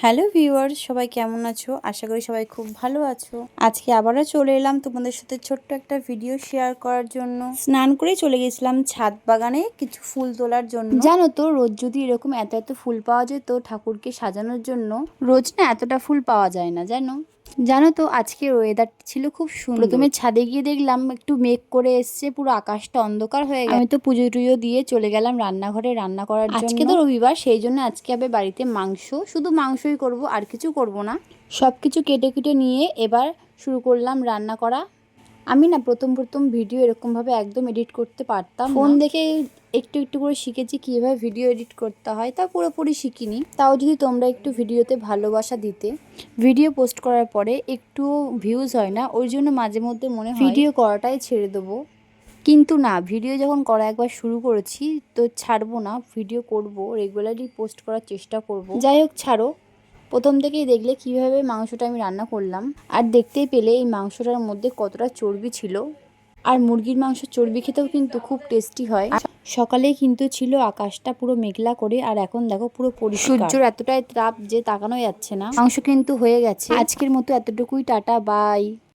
Hello viewers, সবাই কেমন আছো? আশা করি সবাই খুব ভালো আছো। আজকে আবারও চলে এলাম তোমাদের সাথে ছোট্ট একটা ভিডিও শেয়ার করার জন্য। স্নান করে চলে গেছিলাম ছাদ বাগানে কিছু ফুল তোলার জন্য। জানো তো, রোজ যদি এরকম এত এত ফুল পাওয়া যেত ঠাকুরকে সাজানোর জন্য, রোজ না এতটা ফুল পাওয়া যায় না জানো তো, আজকের ওয়েদারটা ছিল খুব সুন্দর। প্রথমে ছাদে গিয়ে দেখলাম একটু মেঘ করে এসছে, পুরো আকাশটা অন্ধকার হয়ে গেছে। আমি তো পুজো টুজো দিয়ে চলে গেলাম রান্নাঘরে রান্না করার জন্য। আজকে তো রবিবার, সেই জন্য আজকে হবে বাড়িতে মাংস, শুধু মাংসই করব, আর কিছু করব না। সব কিছু কেটে কুটে নিয়ে এবার শুরু করলাম রান্না করা। আমি না প্রথম ভিডিও এরকমভাবে একদম এডিট করতে পারতাম না। ফোন দেখে একটু একটু করে শিখেছি কীভাবে ভিডিও এডিট করতে হয়, তা পুরোপুরি শিখিনি। তাও যদি তোমরা একটু ভিডিওতে ভালোবাসা দিতে। ভিডিও পোস্ট করার পরে একটু ভিউজ হয় না, ওই জন্য মাঝে মধ্যে মনে হয় ভিডিও করাটাই ছেড়ে দেবো। কিন্তু না, ভিডিও যখন করা একবার শুরু করেছি তো ছাড়বো না, ভিডিও করব, রেগুলারলি পোস্ট করার চেষ্টা করব। যাই হোক, ছাড়ো। প্রথম থেকেই দেখলে কিভাবে মাংসটা আমি রান্না করলাম, আর দেখতেই পেলে এই মাংসটার মধ্যে কতটা চর্বি ছিল। আর মুরগির মাংস চর্বি খেতেও কিন্তু খুব টেস্টি হয়। সকালে কিন্তু ছিল আকাশটা পুরো মেঘলা করে, আর এখন দেখো পুরো পরিষ্কার। সূর্যের এতটাই তাপ যে তাকানো যাচ্ছে না। মাংস কিন্তু হয়ে গেছে। আজকের মতো এতটুকুই, টাটা বাই।